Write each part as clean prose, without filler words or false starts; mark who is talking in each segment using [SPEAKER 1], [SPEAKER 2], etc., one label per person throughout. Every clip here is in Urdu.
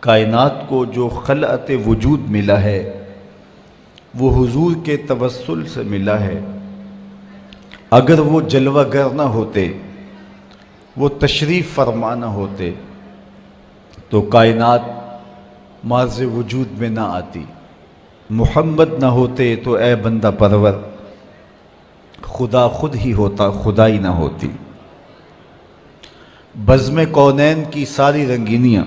[SPEAKER 1] کائنات کو جو خلعت وجود ملا ہے وہ حضور کے توسل سے ملا ہے۔ اگر وہ جلوہ گر نہ ہوتے، وہ تشریف فرما نہ ہوتے تو کائنات مارز وجود میں نہ آتی۔ محمد نہ ہوتے تو اے بندہ پرور خدا خود ہی ہوتا، خدائی نہ ہوتی۔ بزم کونین کی ساری رنگینیاں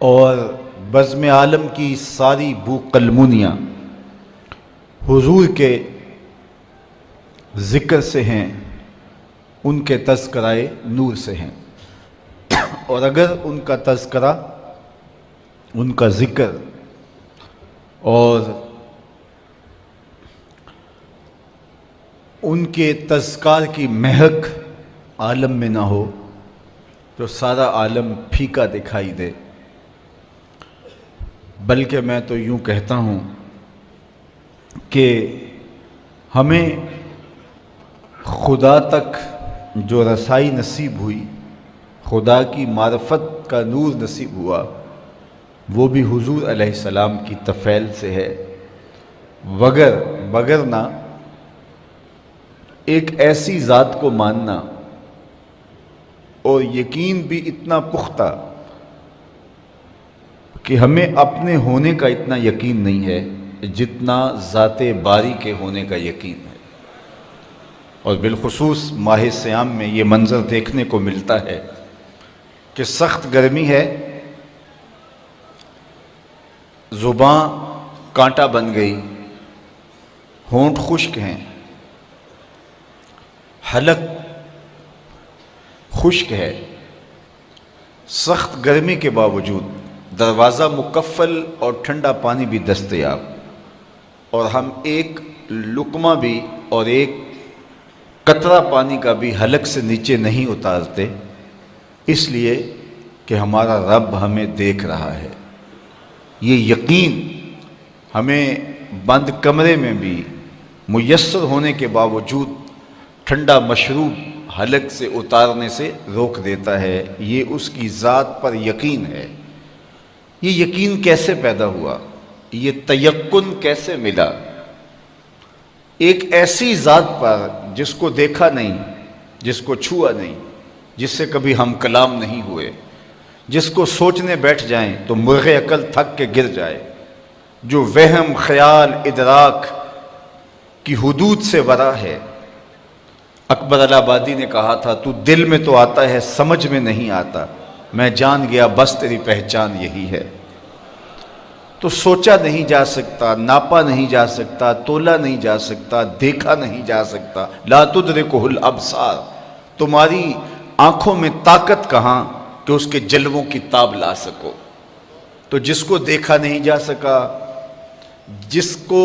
[SPEAKER 1] اور بزم عالم کی ساری بو قلمونیاں حضور کے ذکر سے ہیں، ان کے تذکرہ نور سے ہیں۔ اور اگر ان کا تذکرہ، ان کا ذکر اور ان کے تذکار کی مہک عالم میں نہ ہو تو سارا عالم پھیکا دکھائی دے۔ بلکہ میں تو یوں کہتا ہوں کہ ہمیں خدا تک جو رسائی نصیب ہوئی، خدا کی معرفت کا نور نصیب ہوا، وہ بھی حضور علیہ السلام کی طفیل سے ہے۔ وگرنہ ایک ایسی ذات کو ماننا اور یقین بھی اتنا پختہ کہ ہمیں اپنے ہونے کا اتنا یقین نہیں ہے جتنا ذات باری کے ہونے کا یقین ہے۔ اور بالخصوص ماہ صیام میں یہ منظر دیکھنے کو ملتا ہے کہ سخت گرمی ہے، زباں کانٹا بن گئی، ہونٹ خشک ہیں، حلق خشک ہے۔ سخت گرمی کے باوجود دروازہ مکفل اور ٹھنڈا پانی بھی دستیاب، اور ہم ایک لقمہ بھی اور ایک قطرہ پانی کا بھی حلق سے نیچے نہیں اتارتے، اس لیے کہ ہمارا رب ہمیں دیکھ رہا ہے۔ یہ یقین ہمیں بند کمرے میں بھی میسر ہونے کے باوجود ٹھنڈا مشروب حلق سے اتارنے سے روک دیتا ہے۔ یہ اس کی ذات پر یقین ہے۔ یہ یقین کیسے پیدا ہوا؟ یہ تیقن کیسے ملا؟ ایک ایسی ذات پر جس کو دیکھا نہیں، جس کو چھوا نہیں، جس سے کبھی ہم کلام نہیں ہوئے، جس کو سوچنے بیٹھ جائیں تو مرغ عقل تھک کے گر جائے، جو وہم خیال ادراک کی حدود سے ورا ہے۔ اکبر الہ آبادی نے کہا تھا، تو دل میں تو آتا ہے سمجھ میں نہیں آتا، میں جان گیا بس تیری پہچان یہی ہے۔ تو سوچا نہیں جا سکتا، ناپا نہیں جا سکتا، تولا نہیں جا سکتا، دیکھا نہیں جا سکتا۔ لا تدرکہ الابصار، تمہاری آنکھوں میں طاقت کہاں کہ اس کے جلووں کی تاب لا سکو۔ تو جس کو دیکھا نہیں جا سکا، جس کو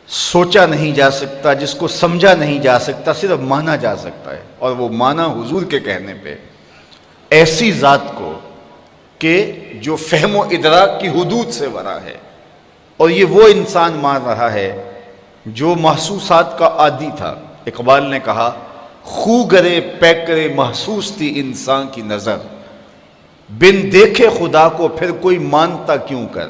[SPEAKER 1] سوچا نہیں جا سکتا، جس کو سمجھا نہیں جا سکتا، صرف مانا جا سکتا ہے، اور وہ مانا حضور کے کہنے پہ۔ ایسی ذات کو کہ جو فہم و ادراک کی حدود سے ورا ہے، اور یہ وہ انسان مان رہا ہے جو محسوسات کا عادی تھا۔ اقبال نے کہا، خو گرے پیکرے محسوس تھی انسان کی نظر، بن دیکھے خدا کو پھر کوئی مانتا کیوں کر۔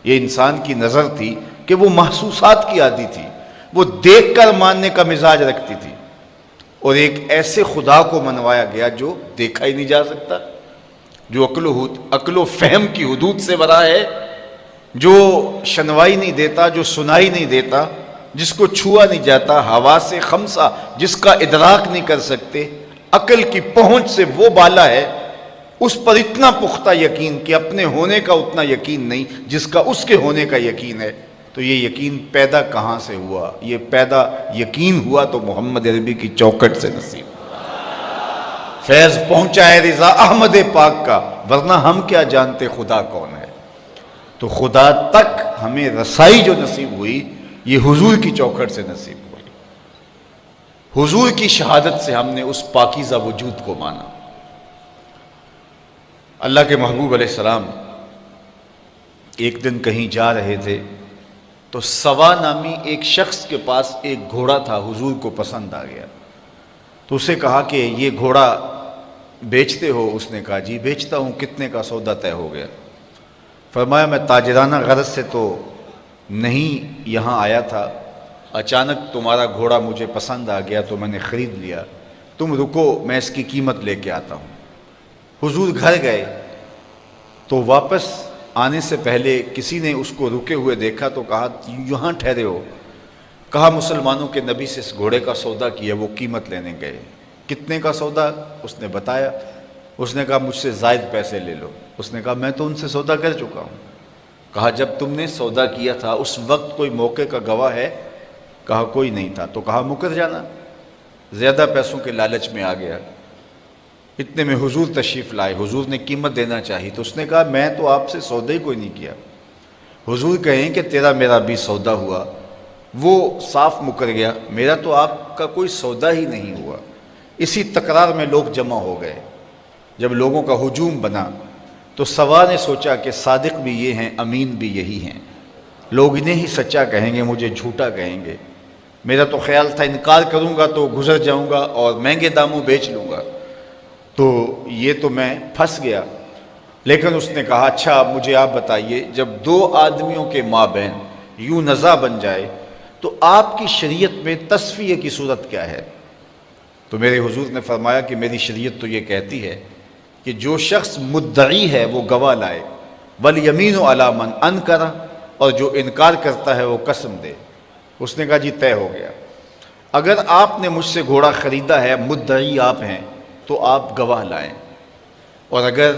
[SPEAKER 1] یہ انسان کی نظر تھی کہ وہ محسوسات کی عادی تھی، وہ دیکھ کر ماننے کا مزاج رکھتی تھی، اور ایک ایسے خدا کو منوایا گیا جو دیکھا ہی نہیں جا سکتا، جو عقل و فہم کی حدود سے برا ہے، جو شنوائی نہیں دیتا، جو سنائی نہیں دیتا، جس کو چھوا نہیں جاتا، حواس خمسہ جس کا ادراک نہیں کر سکتے، عقل کی پہنچ سے وہ بالا ہے، اس پر اتنا پختہ یقین کہ اپنے ہونے کا اتنا یقین نہیں جس کا اس کے ہونے کا یقین ہے۔ تو یہ یقین پیدا کہاں سے ہوا؟ یہ پیدا یقین ہوا تو محمد عربی کی چوکھٹ سے نصیب۔ فیض پہنچا ہے رضا احمد پاک کا، ورنہ ہم کیا جانتے خدا کون ہے۔ تو خدا تک ہمیں رسائی جو نصیب ہوئی، یہ حضور کی چوکھٹ سے نصیب ہوئی۔ حضور کی شہادت سے ہم نے اس پاکیزہ وجود کو مانا۔ اللہ کے محبوب علیہ السلام ایک دن کہیں جا رہے تھے تو سوا نامی ایک شخص کے پاس ایک گھوڑا تھا، حضور کو پسند آ گیا، تو اسے کہا کہ یہ گھوڑا بیچتے ہو؟ اس نے کہا جی بیچتا ہوں. کتنے کا سودا طے ہو گیا؟ فرمایا میں تاجرانہ غرض سے تو نہیں یہاں آیا تھا، اچانک تمہارا گھوڑا مجھے پسند آ گیا تو میں نے خرید لیا، تم رکو میں اس کی قیمت لے کے آتا ہوں. حضور گھر گئے تو واپس آنے سے پہلے کسی نے اس کو رکے ہوئے دیکھا تو کہا یہاں ٹھہرے ہو؟ کہا مسلمانوں کے نبی سے اس گھوڑے کا سودا کیا، وہ قیمت لینے گئے. کتنے کا سودا؟ اس نے بتایا. اس نے کہا مجھ سے زائد پیسے لے لو. اس نے کہا میں تو ان سے سودا کر چکا ہوں. کہا جب تم نے سودا کیا تھا اس وقت کوئی موقع کا گواہ ہے؟ کہا کوئی نہیں تھا. تو کہا مکر جانا. زیادہ پیسوں کے لالچ میں آ گیا. اتنے میں حضور تشریف لائے. حضور نے قیمت دینا چاہی تو اس نے کہا میں تو آپ سے سودا ہی کوئی نہیں کیا. حضور کہیں کہ تیرا میرا بھی سودا ہوا، وہ صاف مکر گیا، میرا تو آپ کا کوئی سودا ہی نہیں ہوا. اسی تکرار میں لوگ جمع ہو گئے. جب لوگوں کا ہجوم بنا تو سوا نے سوچا کہ صادق بھی یہ ہیں، امین بھی یہی ہیں، لوگ انہیں ہی سچا کہیں گے، مجھے جھوٹا کہیں گے. میرا تو خیال تھا انکار کروں گا تو گزر جاؤں گا اور مہنگے داموں بیچ لوں گا، تو یہ تو میں پھنس گیا. لیکن اس نے کہا اچھا مجھے آپ بتائیے، جب دو آدمیوں کے مابین یوں نزاع بن جائے تو آپ کی شریعت میں تصفیہ کی صورت کیا ہے؟ تو میرے حضور نے فرمایا کہ میری شریعت تو یہ کہتی ہے کہ جو شخص مدعی ہے وہ گواہ لائے، والیمین علی من انکر، اور جو انکار کرتا ہے وہ قسم دے. اس نے کہا جی طے ہو گیا. اگر آپ نے مجھ سے گھوڑا خریدا ہے، مدعی آپ ہیں، تو آپ گواہ لائیں، اور اگر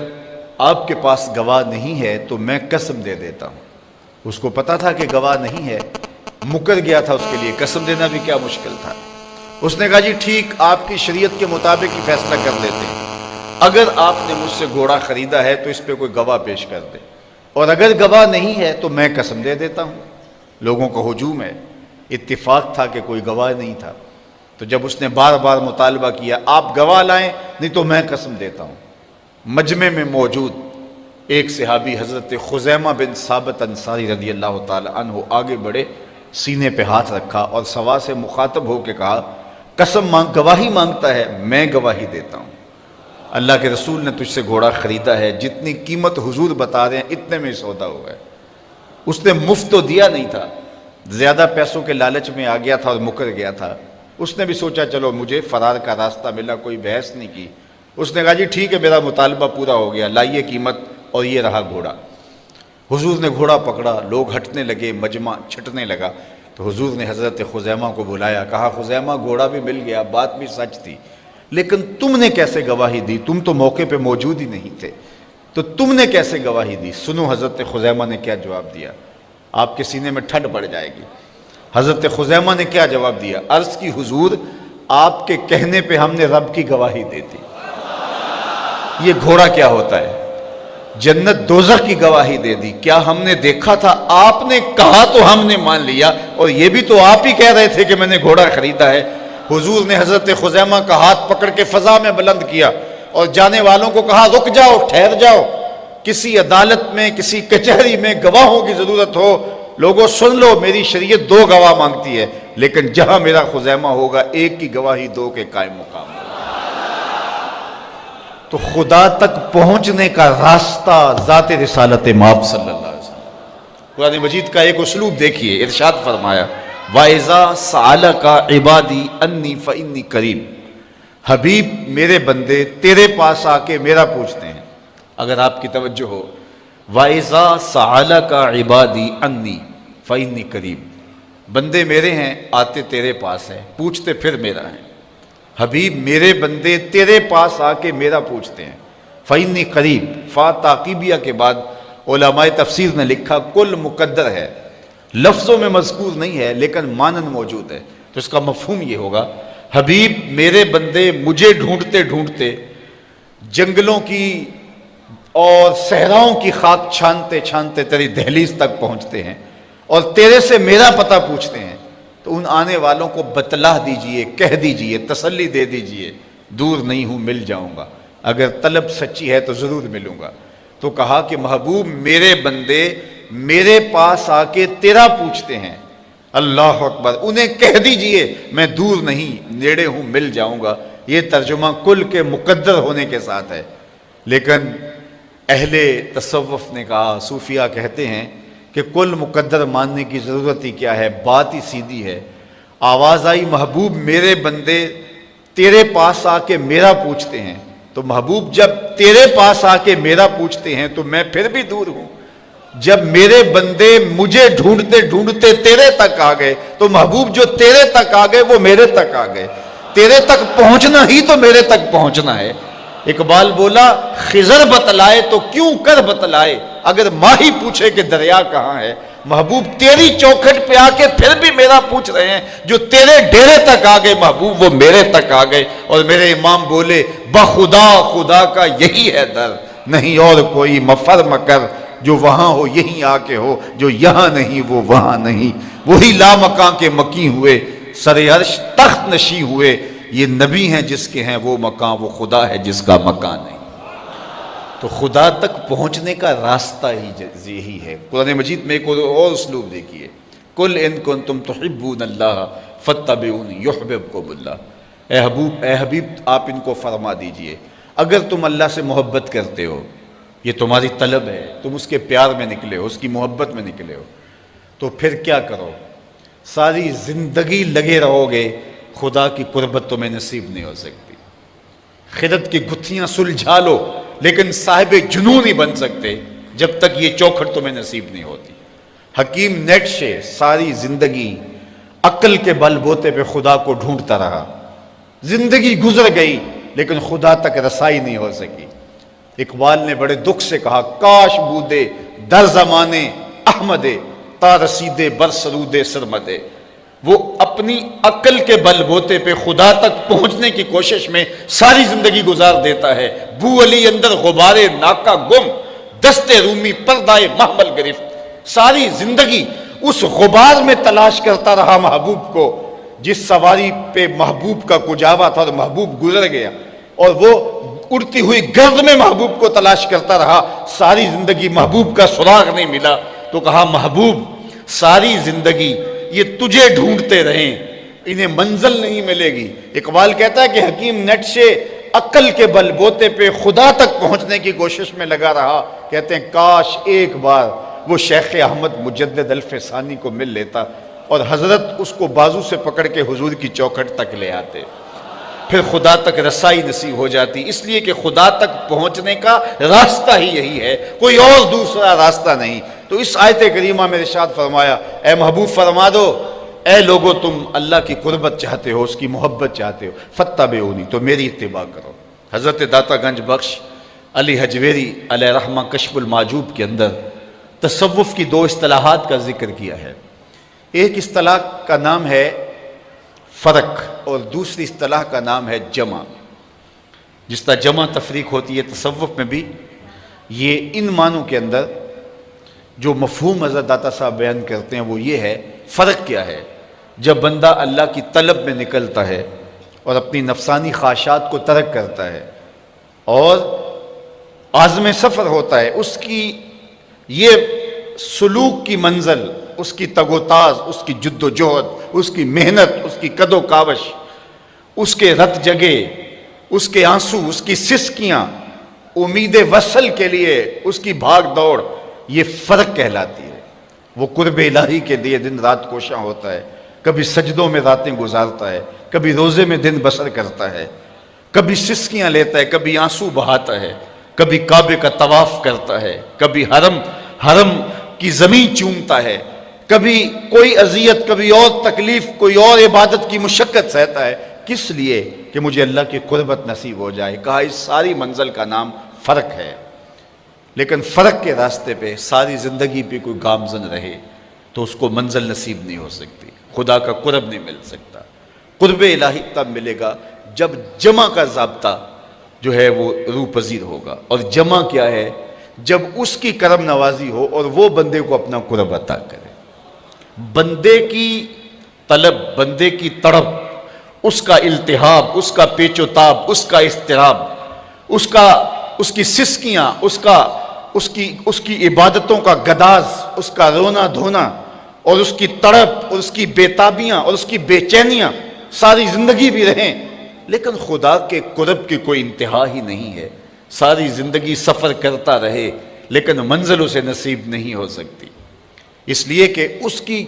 [SPEAKER 1] آپ کے پاس گواہ نہیں ہے تو میں قسم دے دیتا ہوں. اس کو پتا تھا کہ گواہ نہیں ہے، مکر گیا تھا، اس کے لیے قسم دینا بھی کیا مشکل تھا. اس نے کہا جی ٹھیک، آپ کی شریعت کے مطابق ہی فیصلہ کر لیتے ہیں. اگر آپ نے مجھ سے گھوڑا خریدا ہے تو اس پہ کوئی گواہ پیش کر دے، اور اگر گواہ نہیں ہے تو میں قسم دے دیتا ہوں. لوگوں کا ہجوم ہے. اتفاق تھا کہ کوئی گواہ نہیں تھا. تو جب اس نے بار بار مطالبہ کیا آپ گواہ لائیں نہیں تو میں قسم دیتا ہوں. مجمع میں موجود ایک صحابی حضرت خزیمہ بن ثابت انصاری رضی اللہ تعالی عنہ آگے بڑھے، سینے پہ ہاتھ رکھا اور سوا سے مخاطب ہو کے کہا قسم گواہی مانگتا ہے، میں گواہی دیتا ہوں. اللہ کے رسول نے تجھ سے گھوڑا خریدا ہے، جتنی قیمت حضور بتا رہے ہیں اتنے میں سودا ہوا ہے. اس نے مفت تو دیا نہیں تھا، زیادہ پیسوں کے لالچ میں آ گیا تھا اور مکر گیا تھا. اس نے بھی سوچا چلو مجھے فرار کا راستہ ملا، کوئی بحث نہیں کی. اس نے کہا جی ٹھیک ہے میرا مطالبہ پورا ہو گیا، لائیے قیمت، اور یہ رہا گھوڑا. حضور نے گھوڑا پکڑا، لوگ ہٹنے لگے، مجمع چھٹنے لگا. تو حضور نے حضرت خزیمہ کو بلایا، کہا خزیمہ گھوڑا بھی مل گیا، بات بھی سچ تھی، لیکن تم نے کیسے گواہی دی؟ تم تو موقع پہ موجود ہی نہیں تھے، تو تم نے کیسے گواہی دی؟ سنو حضرت خزیمہ نے کیا جواب دیا، آپ کے سینے میں ٹھنڈ پڑ جائے گی. حضرت خزیمہ نے کیا جواب دیا؟ عرض کی حضور آپ کے کہنے پہ ہم نے رب کی گواہی دی تھی. یہ گھوڑا کیا ہوتا ہے؟ جنت دوزخ کی گواہی دے دی. کیا ہم نے دیکھا تھا؟ آپ نے کہا تو ہم نے مان لیا، اور یہ بھی تو آپ ہی کہہ رہے تھے کہ میں نے گھوڑا خریدا ہے. حضور نے حضرت خزیمہ کا ہاتھ پکڑ کے فضا میں بلند کیا اور جانے والوں کو کہا رک جاؤ، ٹھہر جاؤ. کسی عدالت میں، کسی کچہری میں گواہوں کی ضرورت ہو، لوگوں سن لو، میری شریعت دو گواہ مانگتی ہے، لیکن جہاں میرا خزیمہ ہوگا ایک کی گواہی دو کے قائم مقام. تو خدا تک پہنچنے کا راستہ ذات رسالت مآب صلی اللہ علیہ وسلم. قرآن مجید کا ایک اسلوب دیکھیے، ارشاد فرمایا وَإِذَا سَأَلَكَ عِبَادِي أَنِّي فَإِنِّي قَرِيبٌ. حبیب میرے بندے تیرے پاس آ کے میرا پوچھتے ہیں. اگر آپ کی توجہ ہو، وَإِذَا سَأَلَكَ عِبَادِي أَنِّي فَإِنِّي قَرِيبٌ، بندے میرے ہیں، آتے تیرے پاس ہیں، پوچھتے پھر میرا ہیں. حبیب میرے بندے تیرے پاس آ کے میرا پوچھتے ہیں. فَإِنِّي قَرِيبٌ، فا تعقیبیہ کے بعد علماء تفسیر نے لکھا کل مقدر ہے، لفظوں میں مذکور نہیں ہے لیکن مانن موجود ہے. تو اس کا مفہوم یہ ہوگا حبیب میرے بندے مجھے ڈھونڈتے ڈھونڈتے جنگلوں کی اور صحراؤں کی خاک چھانتے چھانتے تیری دہلیز تک پہنچتے ہیں اور تیرے سے میرا پتہ پوچھتے ہیں. تو ان آنے والوں کو بتلا دیجئے، کہہ دیجئے، تسلی دے دیجئے دور نہیں ہوں، مل جاؤں گا، اگر طلب سچی ہے تو ضرور ملوں گا. تو کہا کہ محبوب میرے بندے میرے پاس آ کے تیرا پوچھتے ہیں. اللہ اکبر. انہیں کہہ دیجئے میں دور نہیں، نیڑے ہوں، مل جاؤں گا. یہ ترجمہ کل کے مقدر ہونے کے ساتھ ہے، لیکن اہل تصوف نے کہا، صوفیہ کہتے ہیں کہ کل مقدر ماننے کی ضرورت ہی کیا ہے، بات ہی سیدھی ہے۔ آواز آئی محبوب میرے بندے تیرے پاس آ کے میرا پوچھتے ہیں، تو محبوب جب تیرے پاس آ کے میرا پوچھتے ہیں تو میں پھر بھی دور ہوں۔ جب میرے بندے مجھے ڈھونڈتے ڈھونڈتے تیرے تک آ گئے تو محبوب جو تیرے تک آ گئے وہ میرے تک آ گئے۔ تیرے تک پہنچنا ہی تو میرے تک پہنچنا ہے۔ اقبال بولا خضر بتلائے تو کیوں کر بتلائے، اگر ماہی پوچھے کہ دریا کہاں ہے۔ محبوب تیری چوکھٹ پہ آ کے پھر بھی میرا پوچھ رہے ہیں، جو تیرے ڈیرے تک آ گئے محبوب وہ میرے تک آ گئے۔ اور میرے امام بولے بخدا خدا کا یہی ہے در، نہیں اور کوئی مفر مکر، جو وہاں ہو یہیں آ کے ہو، جو یہاں نہیں وہ وہاں نہیں۔ وہی لامکاں کے مکی ہوئے، سر عرش تخت نشی ہوئے، یہ نبی ہیں جس کے ہیں وہ مکان، وہ خدا ہے جس کا مکان نہیں۔ تو خدا تک پہنچنے کا راستہ ہی یہی ہے۔ قرآن مجید میں ایک اور اسلوب دیکھیے، قل ان کنتم تحبون اللہ فاتبعونی یحببکم اللہ۔ اے حبیب آپ ان کو فرما دیجئے اگر تم اللہ سے محبت کرتے ہو، یہ تمہاری طلب ہے، تم اس کے پیار میں نکلے ہو، اس کی محبت میں نکلے ہو، تو پھر کیا کرو؟ ساری زندگی لگے رہو گے، خدا کی قربت تمہیں نصیب نہیں ہو سکتی۔ خدت کی گتھیاں سلجھا لو لیکن صاحب جنون نہیں بن سکتے جب تک یہ چوکھٹ تمہیں نصیب نہیں ہوتی۔ حکیم نیٹشے ساری زندگی عقل کے بل بوتے پہ خدا کو ڈھونڈتا رہا، زندگی گزر گئی لیکن خدا تک رسائی نہیں ہو سکی۔ اقبال نے بڑے دکھ سے کہا کاش بودے در زمانے احمدے تا رسیدے بر سرودے سرمدے۔ وہ اپنی عقل کے بل بوتے پہ خدا تک پہنچنے کی کوشش میں ساری زندگی گزار دیتا ہے۔ بو علی اندر غبارے ناکا گم، دستے رومی پردائے محمل گرفت۔ ساری زندگی اس غبار میں تلاش کرتا رہا محبوب کو، جس سواری پہ محبوب کا کجاوا تھا اور محبوب گزر گیا، اور وہ اڑتی ہوئی گرد میں محبوب کو تلاش کرتا رہا، ساری زندگی محبوب کا سراغ نہیں ملا۔ تو کہا محبوب ساری زندگی یہ تجھے ڈھونڈتے رہیں، انہیں منزل نہیں ملے گی۔ اقبال کہتا ہے کہ حکیم نیٹشے عقل کے بل بوتے پہ خدا تک پہنچنے کی کوشش میں لگا رہا، کہتے ہیں کاش ایک بار وہ شیخ احمد مجدد الف ثانی کو مل لیتا اور حضرت اس کو بازو سے پکڑ کے حضور کی چوکھٹ تک لے آتے، پھر خدا تک رسائی نصیب ہو جاتی۔ اس لیے کہ خدا تک پہنچنے کا راستہ ہی یہی ہے، کوئی اور دوسرا راستہ نہیں۔ تو اس آیت کریمہ میں ارشاد فرمایا اے محبوب فرما دو اے لوگو تم اللہ کی قربت چاہتے ہو، اس کی محبت چاہتے ہو، فاتبعونی تو میری اتباع کرو۔ حضرت داتا گنج بخش علی حجویری علیہ رحمہ کشف المعجوب کے اندر تصوف کی دو اصطلاحات کا ذکر کیا ہے۔ ایک اصطلاح کا نام ہے فرق اور دوسری اصطلاح کا نام ہے جمع۔ جس طرح جمع تفریق ہوتی ہے تصوف میں بھی یہ ان معنوں کے اندر جو مفہوم حضرت داتا صاحب بیان کرتے ہیں وہ یہ ہے، فرق کیا ہے؟ جب بندہ اللہ کی طلب میں نکلتا ہے اور اپنی نفسانی خواہشات کو ترک کرتا ہے اور عازم سفر ہوتا ہے، اس کی یہ سلوک کی منزل، اس کی تگ و تاز، اس کی جد و جہد، اس کی محنت، اس کی کد و کاوش، اس کے رت جگے، اس کے آنسو، اس کی سسکیاں، امید وصل کے لیے اس کی بھاگ دوڑ، یہ فرق کہلاتی ہے۔ وہ قرب الہی کے لیے دن رات کوشاں ہوتا ہے، کبھی سجدوں میں راتیں گزارتا ہے، کبھی روزے میں دن بسر کرتا ہے، کبھی سسکیاں لیتا ہے، کبھی آنسو بہاتا ہے، کبھی کعبے کا طواف کرتا ہے، کبھی حرم کی زمین چومتا ہے، کبھی کوئی اذیت، کبھی اور تکلیف، کوئی اور عبادت کی مشقت سہتا ہے، کس لیے کہ مجھے اللہ کی قربت نصیب ہو جائے۔ کہا اس ساری منزل کا نام فرق ہے۔ لیکن فرق کے راستے پہ ساری زندگی پہ کوئی گامزن رہے تو اس کو منزل نصیب نہیں ہو سکتی، خدا کا قرب نہیں مل سکتا۔ قرب الہی تب ملے گا جب جمع کا ضابطہ جو ہے وہ روح پذیر ہوگا۔ اور جمع کیا ہے؟ جب اس کی کرم نوازی ہو اور وہ بندے کو اپنا قرب عطا کرے۔ بندے کی طلب، بندے کی تڑپ، اس کا التہاب، اس کا پیچ و تاب، اس کا اضطراب، اس کی سسکیاں، اس کی عبادتوں کا گداز، اس کا رونا دھونا اور اس کی تڑپ اور اس کی بے تابیاں اور اس کی بے چینیاں ساری زندگی بھی رہیں، لیکن خدا کے قرب کی کوئی انتہا ہی نہیں ہے. ساری زندگی سفر کرتا رہے لیکن منزل اسے نصیب نہیں ہو سکتی، اس لیے کہ اس کی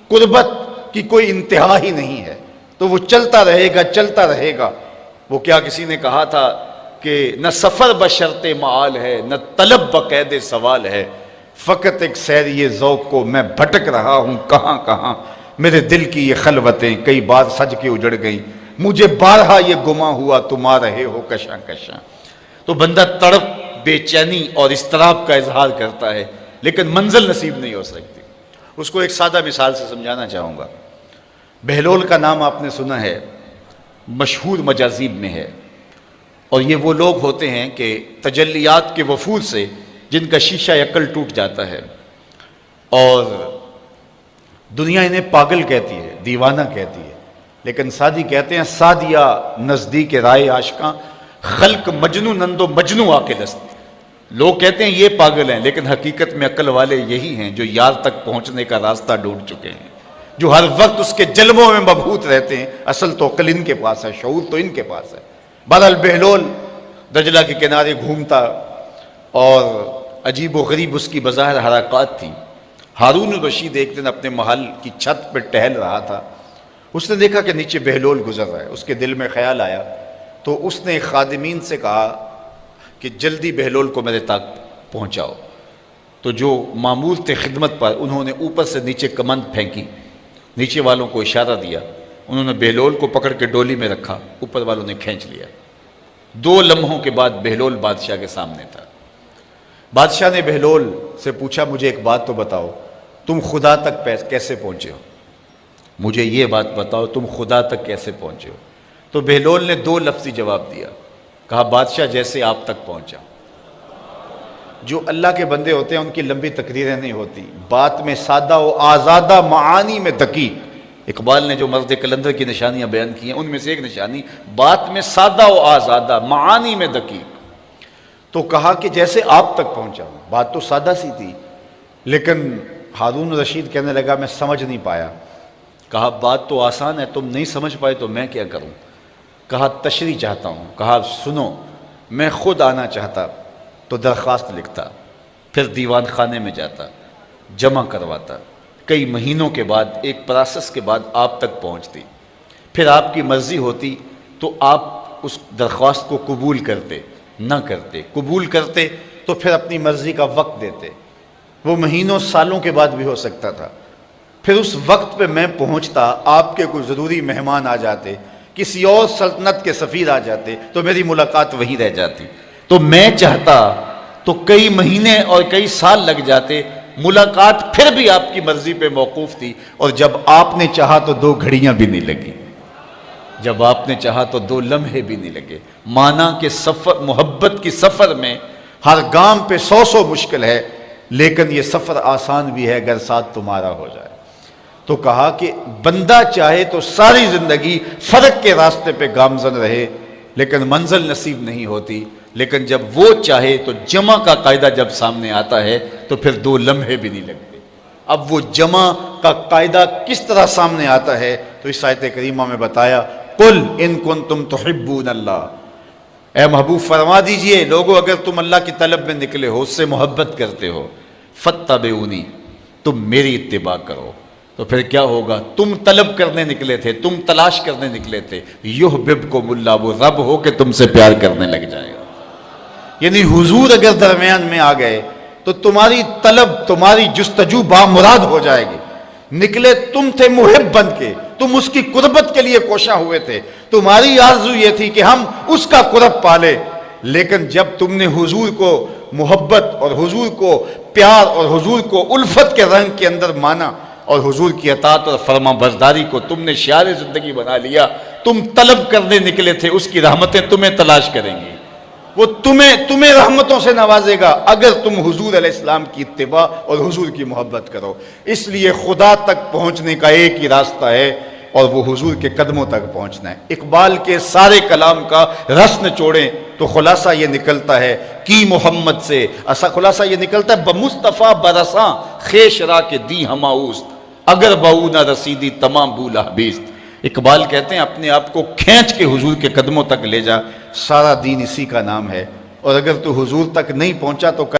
[SPEAKER 1] قربت کی کوئی انتہا ہی نہیں ہے. تو وہ چلتا رہے گا چلتا رہے گا. وہ کیا کسی نے کہا تھا کہ نہ سفر بشرط معال ہے، نہ طلب بقید سوال ہے، فقط ایک سیر یہ ذوق کو میں بھٹک رہا ہوں کہاں کہاں. میرے دل کی یہ خلوتیں کئی بار سج کے اجڑ گئیں، مجھے بارہا یہ گما ہوا تم آ رہے ہو کشاں کشاں. تو بندہ تڑپ، بے چینی اور اضطراب کا اظہار کرتا ہے لیکن منزل نصیب نہیں ہو سکتی. اس کو ایک سادہ مثال سے سمجھانا چاہوں گا. بہلول کا نام آپ نے سنا ہے، مشہور مجاذیب میں ہے، اور یہ وہ لوگ ہوتے ہیں کہ تجلیات کے وفور سے جن کا شیشہ عقل ٹوٹ جاتا ہے اور دنیا انہیں پاگل کہتی ہے، دیوانہ کہتی ہے، لیکن سادی کہتے ہیں سادیا نزدیک رائے عاشقاں خلق مجنو نندو مجنو عاقل است. لوگ کہتے ہیں یہ پاگل ہیں لیکن حقیقت میں عقل والے یہی ہیں جو یار تک پہنچنے کا راستہ ڈھونڈ چکے ہیں، جو ہر وقت اس کے جلووں میں مبہوت رہتے ہیں. اصل تو عقل ان کے پاس ہے، شعور تو ان کے پاس ہے. بہرحال بہلول دجلہ کے کنارے گھومتا اور عجیب و غریب اس کی بظاہر حرکات تھی. ہارون الرشید ایک دن اپنے محل کی چھت پہ ٹہل رہا تھا. اس نے دیکھا کہ نیچے بہلول گزر رہا ہے. اس کے دل میں خیال آیا تو اس نے خادمین سے کہا کہ جلدی بہلول کو میرے تک پہنچاؤ. تو جو مامور تھے خدمت پر، انہوں نے اوپر سے نیچے کمند پھینکی، نیچے والوں کو اشارہ دیا، انہوں نے بہلول کو پکڑ کے ڈولی میں رکھا، اوپر والوں نے کھینچ لیا. 2 لمحوں کے بعد بہلول بادشاہ کے سامنے تھا. بادشاہ نے بہلول سے پوچھا مجھے ایک بات تو بتاؤ، تم خدا تک کیسے پہنچے ہو؟ مجھے یہ بات بتاؤ تم خدا تک کیسے پہنچے ہو؟ تو بہلول نے 2 لفظی جواب دیا. کہا بادشاہ جیسے آپ تک پہنچا. جو اللہ کے بندے ہوتے ہیں ان کی لمبی تقریریں نہیں ہوتی، بات میں سادہ و آزادہ، معانی میں دقیق. اقبال نے جو مرد کلندر کی نشانیاں بیان کی ہیں ان میں سے ایک نشانی بات میں سادہ و آزادہ، معانی میں دقیق. تو کہا کہ جیسے آپ تک پہنچا ہوں. بات تو سادہ سی تھی لیکن ہارون رشید کہنے لگا میں سمجھ نہیں پایا. کہا بات تو آسان ہے، تم نہیں سمجھ پائے تو میں کیا کروں؟ کہا تشریح چاہتا ہوں. کہا سنو، میں خود آنا چاہتا تو درخواست لکھتا، پھر دیوان خانے میں جاتا، جمع کرواتا، کئی مہینوں کے بعد ایک پروسیس کے بعد آپ تک پہنچتی، پھر آپ کی مرضی ہوتی تو آپ اس درخواست کو قبول کرتے، نہ کرتے. قبول کرتے تو پھر اپنی مرضی کا وقت دیتے. وہ مہینوں سالوں کے بعد بھی ہو سکتا تھا. پھر اس وقت پہ میں پہنچتا، آپ کے کوئی ضروری مہمان آ جاتے، کسی اور سلطنت کے سفیر آ جاتے تو میری ملاقات وہیں رہ جاتی. تو میں چاہتا تو کئی مہینے اور کئی سال لگ جاتے، ملاقات پھر بھی آپ کی مرضی پہ موقوف تھی. اور جب آپ نے چاہا تو 2 گھڑیاں بھی نہیں لگی، جب آپ نے چاہا تو 2 لمحے بھی نہیں لگے. مانا کہ سفر، محبت کی سفر میں ہر گام پہ 100 مشکل ہے، لیکن یہ سفر آسان بھی ہے اگر ساتھ تمہارا ہو جائے. تو کہا کہ بندہ چاہے تو ساری زندگی فرق کے راستے پہ گامزن رہے لیکن منزل نصیب نہیں ہوتی. لیکن جب وہ چاہے تو جمع کا قاعدہ جب سامنے آتا ہے تو پھر 2 لمحے بھی نہیں لگتے. اب وہ جمع کا قاعدہ کس طرح سامنے آتا ہے تو اس آیت کریمہ میں بتایا قل ان کنتم تحبون اللہ. اے محبوب فرما دیجئے لوگو اگر تم اللہ کی طلب میں نکلے ہو، اس سے محبت کرتے ہو، فاتبعونی، تم میری اتباع کرو. تو پھر کیا ہوگا؟ تم طلب کرنے نکلے تھے، تم تلاش کرنے نکلے تھے، یحببکم اللہ، وہ رب ہو کہ تم سے پیار کرنے لگ جائے گا. یعنی حضور اگر درمیان میں آ گئے تو تمہاری طلب، تمہاری جستجو بامراد ہو جائے گی. نکلے تم تھے محب بن کے، تم اس کی قربت کے لیے کوشاں ہوئے تھے، تمہاری آرزو یہ تھی کہ ہم اس کا قرب پالے. لیکن جب تم نے حضور کو محبت اور حضور کو پیار اور حضور کو الفت کے رنگ کے اندر مانا اور حضور کی اطاعت اور فرما برداری کو تم نے شعار زندگی بنا لیا، تم طلب کرنے نکلے تھے، اس کی رحمتیں تمہیں تلاش کریں گی، وہ تمہیں رحمتوں سے نوازے گا اگر تم حضور علیہ السلام کی اتباع اور حضور کی محبت کرو. اس لیے خدا تک پہنچنے کا ایک ہی راستہ ہے اور وہ حضور کے قدموں تک پہنچنا ہے. اقبال کے سارے کلام کا رس نچوڑیں تو خلاصہ یہ نکلتا ہے کی محمد سے، خلاصہ یہ نکلتا ہے بمصطفیٰ برساں خیش را کے دی ہماؤست، اگر بہو نہ رسیدی تمام بولا بیست. اقبال کہتے ہیں اپنے آپ کو کھینچ کے حضور کے قدموں تک لے جا، سارا دین اسی کا نام ہے، اور اگر تو حضور تک نہیں پہنچا تو